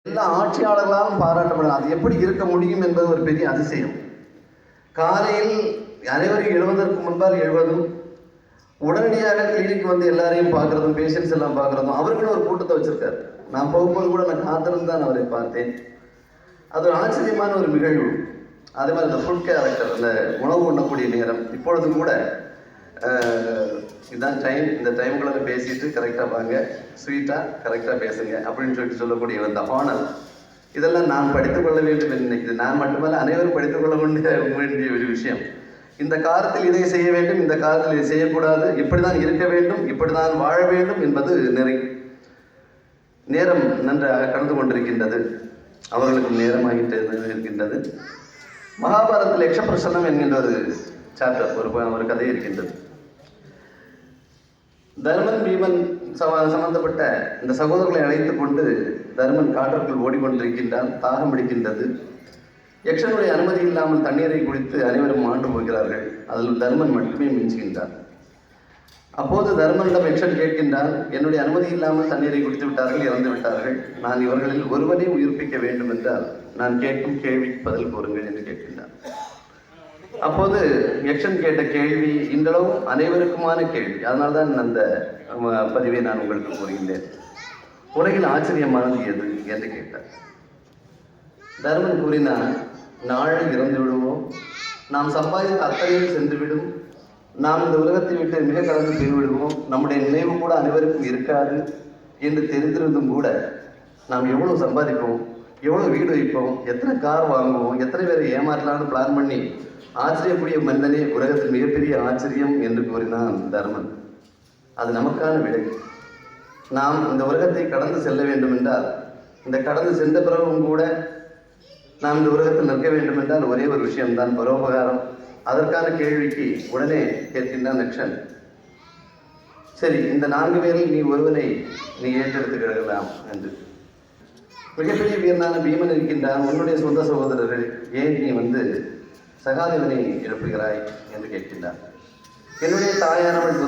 எல்லா ஆட்சியாளர்களாலும் பாராட்டப்படலாம். அது எப்படி இருக்க முடியும் என்பது ஒரு பெரிய அதிசயம். காலையில் அனைவரும் எழுவதற்கு முன்பால் எழுவதும், உடனடியாக கிளினிக் வந்து எல்லாரையும் பார்க்கறதும், பேஷண்ட்ஸ் எல்லாம் பார்க்கறதும், அவர்களும் ஒரு கூட்டத்தை வச்சிருக்காரு. நான் போகும்போது கூட நான் காத்திருந்து தான் அவரை பார்த்தேன். அது ஒரு ஆச்சரியமான ஒரு நிகழ்வு. அதே மாதிரி இந்த ஃபுட் கேரக்டர், அந்த உணவு உண்ணக்கூடிய நேரம், இப்பொழுதும் கூட இதுதான் டைம், இந்த டைம்குள்ள பேசிட்டு கரெக்டாக வாங்க, ஸ்வீட்டாக கரெக்டாக பேசுங்க அப்படின்னு சொல்லக்கூடிய அந்த ஹானர், இதெல்லாம் நான் படித்துக்கொள்ள வேண்டும் என்று நினைக்கிறேன். நான் மட்டுமல்ல, அனைவரும் படித்துக்கொள்ள வேண்டிய ஒரு விஷயம். இந்த காலத்தில் இதை செய்ய வேண்டும், இந்த காலத்தில் இதை செய்யக்கூடாது, இப்படிதான் இருக்க வேண்டும், இப்படிதான் வாழ வேண்டும் என்பது நேரம் நன்றாக கடந்து கொண்டிருக்கின்றது. அவர்களுக்கும் நேரமாகிட்டு இருக்கின்றது. மகாபாரதத்தில் யக்ஷபிரசன்னம் என்கின்ற ஒரு சாப்டர், ஒரு கதை இருக்கின்றது. தர்மன் பீமன் சம்பந்தப்பட்ட இந்த சகோதரர்களை அழைத்துக் கொண்டு தர்மன் காட்டிற்குள் ஓடிக்கொண்டிருக்கின்றான். தாகம் பிடிக்கின்றது. யக்ஷனுடைய அனுமதி இல்லாமல் தண்ணீரை குடித்து அனைவரும் மாண்டு போகிறார்கள். அதில் தர்மன் மட்டுமே மிஞ்சுகின்றான். அப்போது தர்மனிடம் யக்ஷன் கேட்கின்றான், என்னுடைய அனுமதி இல்லாமல் தண்ணீரை குடித்து விட்டார்கள், இறந்து விட்டார்கள். நான் இவர்களில் ஒருவரை உயிர்ப்பிக்க வேண்டும் என்றால் நான் கேட்கும் கேள்விக்கு பதில் கூறுங்கள் என்று கேட்கின்றான். அப்போது யக்ஷன் கேட்ட கேள்வி இன்றளவும் அனைவருக்குமான கேள்வி. அதனால்தான் அந்த பதிவை நான் உங்களுக்கு கூறுகின்றேன். உலகில் ஆச்சரியமானது எது என்று கேட்டார். தர்மன் கூறினான், நாளை இறந்து விடுவோம், நாம் சம்பாதித்த அத்தனையும் சென்றுவிடும், நாம் இந்த உலகத்தை விட்டு மிக கலந்து போய்விடுவோம், நம்முடைய நினைவு கூட அனைவருக்கும் இருக்காது என்று தெரிந்திருந்தும் கூட நாம் எவ்வளவு சம்பாதிப்போம், எவ்வளவு வீடு வைப்போம், எத்தனை கார் வாங்குவோம், எத்தனை பேரை ஏமாற்றலாம்னு பிளான் பண்ணி ஆச்சரியக்கூடிய மனிதனே உலகத்தில் மிகப்பெரிய ஆச்சரியம் என்று கூறினான் தர்மன். அது நமக்கான விடை. நாம் இந்த உலகத்தை கடந்து செல்ல வேண்டும் என்றால், இந்த கடந்து சென்ற பிறகும் கூட நாம் இந்த உலகத்தில் நிற்க வேண்டும் என்றால் ஒரே ஒரு விஷயம்தான், பரோபகாரம். அதற்கான கேள்விக்கு உடனே கேட்கின்றான் யக்ஷன், சரி இந்த 4 பேரில் நீ ஒருவனை நீ ஏற்றெடுத்துக்கிடலாம் என்று. மிகப்பெரிய வீரனான பீமன் இருக்கின்றான். உன்னுடைய சொந்த சகோதரர்கள், ஏன் நீ சகாதேவனை எழுப்புகிறாய் என்று கேட்கின்றார். என்னுடைய தாயானவள்